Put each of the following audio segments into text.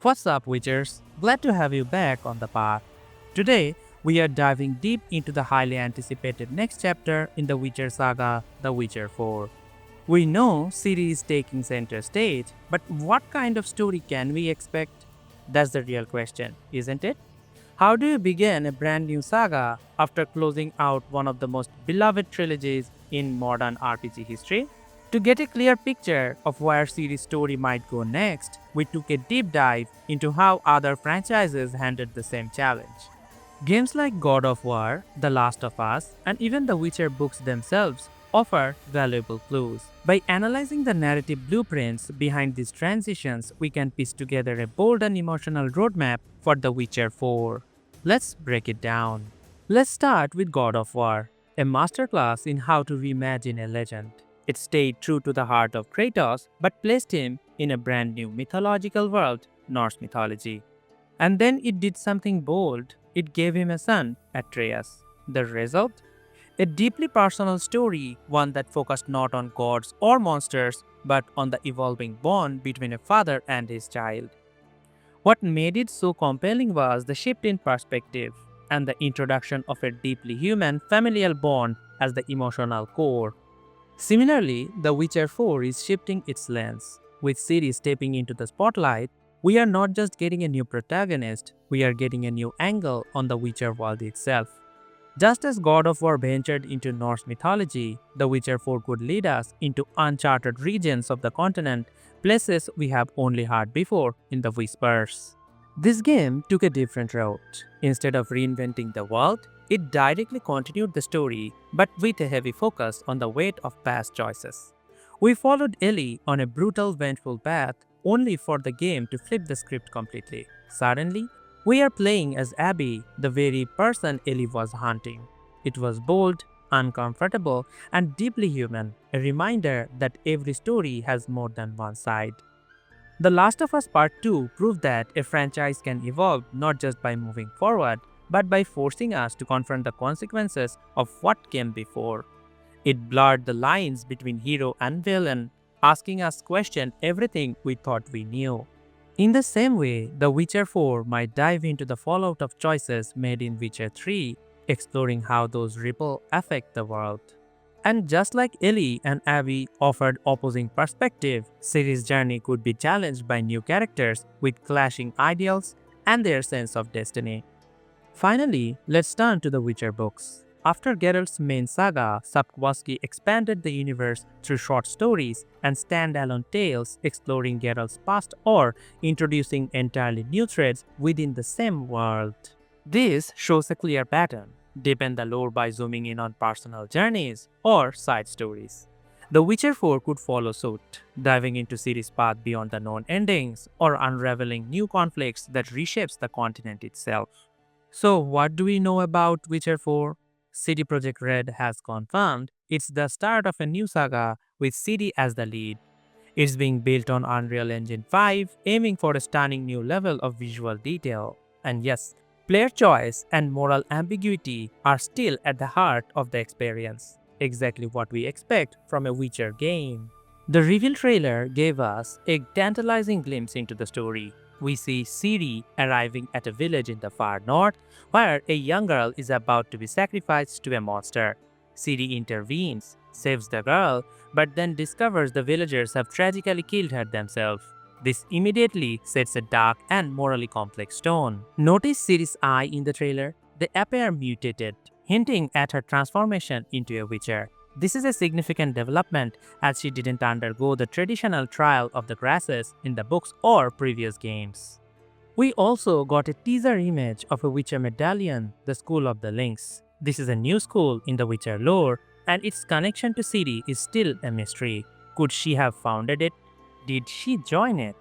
What's up, Witchers? Glad to have you back on the path. Today, we are diving deep into the highly anticipated next chapter in the Witcher saga, The Witcher 4. We know Ciri is taking center stage, but what kind of story can we expect? That's the real question, isn't it? How do you begin a brand new saga after closing out one of the most beloved trilogies in modern RPG history? To get a clear picture of where Ciri's story might go next, we took a deep dive into how other franchises handled the same challenge. Games like God of War, The Last of Us, and even the Witcher books themselves offer valuable clues. By analyzing the narrative blueprints behind these transitions, we can piece together a bold and emotional roadmap for The Witcher 4. Let's break it down. Let's start with God of War, a masterclass in how to reimagine a legend. It stayed true to the heart of Kratos, but placed him in a brand new mythological world, Norse mythology. And then it did something bold. It gave him a son, Atreus. The result? A deeply personal story, one that focused not on gods or monsters, but on the evolving bond between a father and his child. What made it so compelling was the shift in perspective and the introduction of a deeply human familial bond as the emotional core. Similarly, The Witcher 4 is shifting its lens. With Ciri stepping into the spotlight, we are not just getting a new protagonist, we are getting a new angle on the Witcher world itself. Just as God of War ventured into Norse mythology, The Witcher 4 could lead us into uncharted regions of the continent, places we have only heard before in the whispers. This game took a different route. Instead of reinventing the world, it directly continued the story, but with a heavy focus on the weight of past choices. We followed Ellie on a brutal, vengeful path, only for the game to flip the script completely. Suddenly, we are playing as Abby, the very person Ellie was hunting. It was bold, uncomfortable, and deeply human, a reminder that every story has more than one side. The Last of Us Part 2 proved that a franchise can evolve not just by moving forward, but by forcing us to confront the consequences of what came before. It blurred the lines between hero and villain, asking us to question everything we thought we knew. In the same way, The Witcher 4 might dive into the fallout of choices made in Witcher 3, exploring how those ripple affect the world. And just like Ellie and Abby offered opposing perspectives, Ciri's journey could be challenged by new characters with clashing ideals and their sense of destiny. Finally, let's turn to the Witcher books. After Geralt's main saga, Sapkowski expanded the universe through short stories and standalone tales exploring Geralt's past or introducing entirely new threads within the same world. This shows a clear pattern. Deepen the lore by zooming in on personal journeys or side stories. The Witcher 4 could follow suit, diving into Ciri's path beyond the known endings or unraveling new conflicts that reshapes the continent itself. So what do we know about Witcher 4? CD Projekt Red has confirmed it's the start of a new saga with CD as the lead. It's being built on Unreal Engine 5, aiming for a stunning new level of visual detail. And yes, player choice and moral ambiguity are still at the heart of the experience, exactly what we expect from a Witcher game. The reveal trailer gave us a tantalizing glimpse into the story. We see Ciri arriving at a village in the far north, where a young girl is about to be sacrificed to a monster. Ciri intervenes, saves the girl, but then discovers the villagers have tragically killed her themselves. This immediately sets a dark and morally complex tone. Notice Ciri's eye in the trailer? They appear mutated, hinting at her transformation into a witcher. This is a significant development as she didn't undergo the traditional trial of the grasses in the books or previous games. We also got a teaser image of a Witcher medallion, the School of the Lynx. This is a new school in the Witcher lore, and its connection to Ciri is still a mystery. Could she have founded it? Did she join it?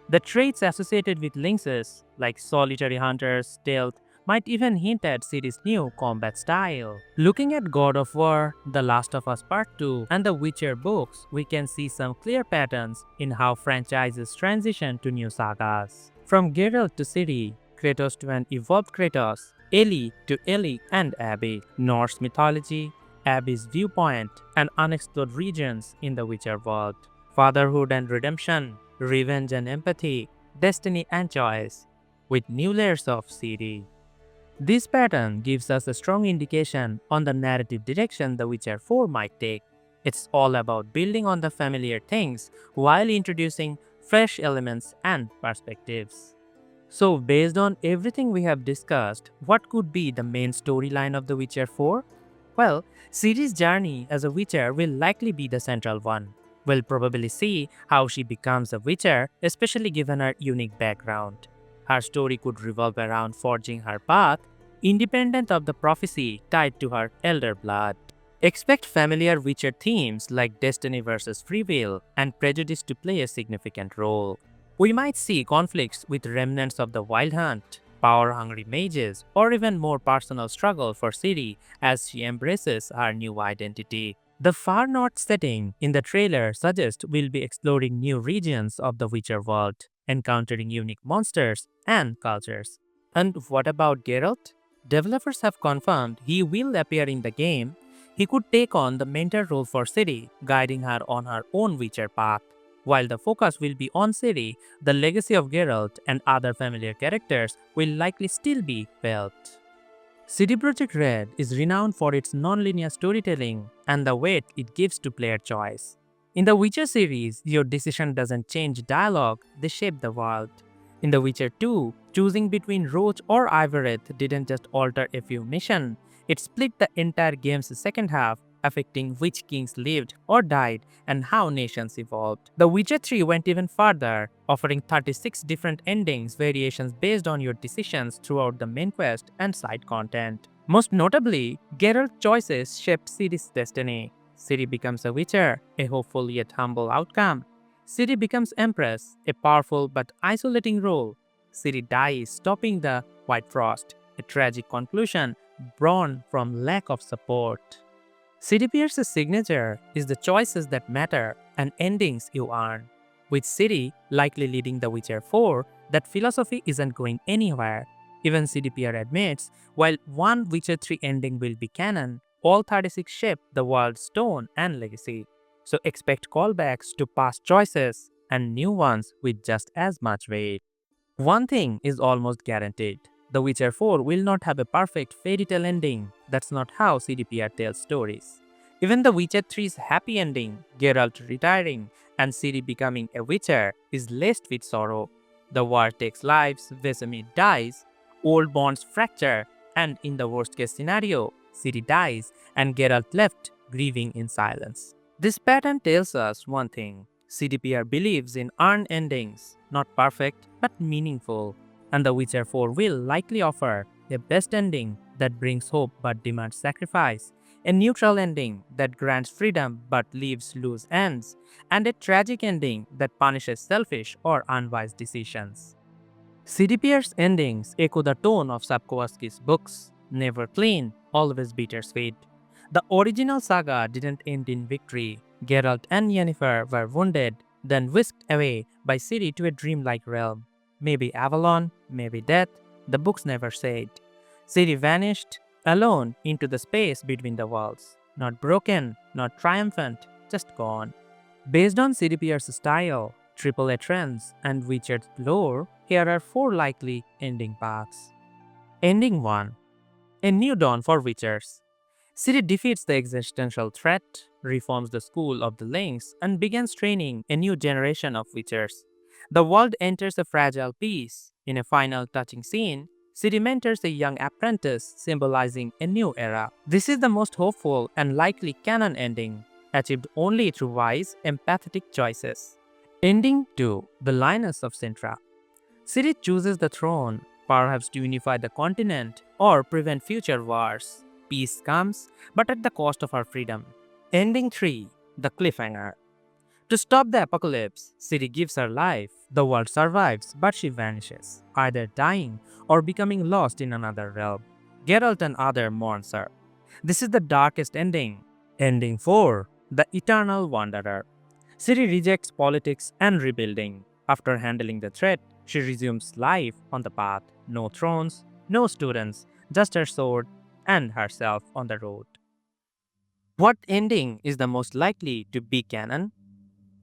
The traits associated with lynxes, like solitary hunters, stealth, might even hint at Ciri's new combat style. Looking at God of War, The Last of Us Part 2, and the Witcher books, we can see some clear patterns in how franchises transition to new sagas. From Geralt to Ciri, Kratos to an evolved Kratos, Ellie to Ellie and Abby, Norse mythology, Abby's viewpoint, and unexplored regions in the Witcher world, fatherhood and redemption, revenge and empathy. destiny, and choice, with new layers of Ciri. This pattern gives us a strong indication on the narrative direction The Witcher 4 might take. It's all about building on the familiar things while introducing fresh elements and perspectives. So, based on everything we have discussed, what could be the main storyline of The Witcher 4? Well, Ciri's journey as a Witcher will likely be the central one. We'll probably see how she becomes a Witcher, especially given her unique background. Her story could revolve around forging her path, independent of the prophecy tied to her elder blood. Expect familiar Witcher themes like destiny versus free will and prejudice to play a significant role. We might see conflicts with remnants of the Wild Hunt, power-hungry mages, or even more personal struggle for Ciri as she embraces her new identity. The far north setting in the trailer suggests we'll be exploring new regions of the Witcher world, encountering unique monsters and cultures. And what about Geralt? Developers have confirmed he will appear in the game. He could take on the mentor role for Ciri, guiding her on her own Witcher path. While the focus will be on Ciri, the legacy of Geralt and other familiar characters will likely still be felt. CD Projekt Red is renowned for its non-linear storytelling and the weight it gives to player choice. In the Witcher series, your decision doesn't change dialogue, they shape the world. In The Witcher 2, choosing between Roach or Ivoreth didn't just alter a few missions, it split the entire game's second half, affecting which kings lived or died and how nations evolved. The Witcher 3 went even further, offering 36 different endings variations based on your decisions throughout the main quest and side content. Most notably, Geralt's choices shaped Ciri's destiny. Ciri becomes a Witcher, a hopeful yet humble outcome. Ciri becomes Empress, a powerful but isolating role. Ciri dies, stopping the White Frost, a tragic conclusion born from lack of support. CDPR's signature is the choices that matter and endings you earn. With Ciri likely leading The Witcher 4, that philosophy isn't going anywhere. Even CDPR admits, while one Witcher 3 ending will be canon, all 36 shape the world's tone and legacy. So expect callbacks to past choices and new ones with just as much weight. One thing is almost guaranteed. The Witcher 4 will not have a perfect fairy tale ending. That's not how CDPR tells stories. Even The Witcher 3's happy ending, Geralt retiring and Ciri becoming a Witcher, is laced with sorrow. The war takes lives, Vesemir dies, old bonds fracture, and in the worst case scenario, Ciri dies and Geralt left grieving in silence. This pattern tells us one thing. CDPR believes in earned endings, not perfect but meaningful, and The Witcher 4 will likely offer a best ending that brings hope but demands sacrifice, a neutral ending that grants freedom but leaves loose ends, and a tragic ending that punishes selfish or unwise decisions. CDPR's endings echo the tone of Sapkowski's books, never clean, always bittersweet. The original saga didn't end in victory. Geralt and Yennefer were wounded, then whisked away by Ciri to a dreamlike realm. Maybe Avalon, maybe death, the books never said. Ciri vanished, alone into the space between the worlds. Not broken, not triumphant, just gone. Based on CDPR's style, AAA trends, and Witcher's lore, here are 4 likely ending paths. Ending 1. A new dawn for Witchers. Ciri defeats the existential threat, reforms the School of the Lynx, and begins training a new generation of Witchers. The world enters a fragile peace. In a final touching scene, Ciri mentors a young apprentice, symbolizing a new era. This is the most hopeful and likely canon ending, achieved only through wise, empathetic choices. Ending 2. The Lioness of Sintra. Ciri chooses the throne, perhaps to unify the continent or prevent future wars. Peace comes, but at the cost of her freedom. Ending 3. The Cliffhanger. To stop the apocalypse, Ciri gives her life. The world survives, but she vanishes, either dying or becoming lost in another realm. Geralt and others mourn her. This is the darkest ending. Ending 4. The Eternal Wanderer. Ciri rejects politics and rebuilding. After handling the threat, she resumes life on the path. No thrones, no students, just her sword and herself on the road. What ending is the most likely to be canon?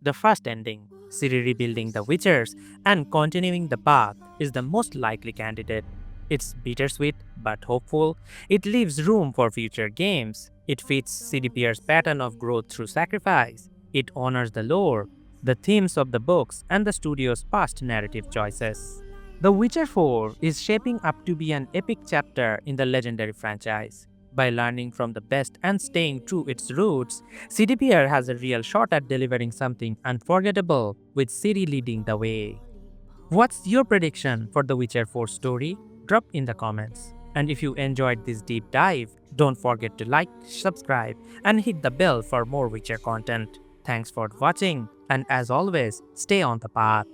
The first ending. Ciri rebuilding the Witchers and continuing the path is the most likely candidate. It's bittersweet but hopeful. It leaves room for future games. It fits CDPR's pattern of growth through sacrifice. It honors the lore, the themes of the books, and the studio's past narrative choices. The Witcher 4 is shaping up to be an epic chapter in the legendary franchise. By learning from the best and staying true its roots, CDPR has a real shot at delivering something unforgettable, with Ciri leading the way. What's your prediction for the Witcher 4 story? Drop in the comments. And if you enjoyed this deep dive, don't forget to like, subscribe, and hit the bell for more Witcher content. Thanks for watching, and as always, stay on the path.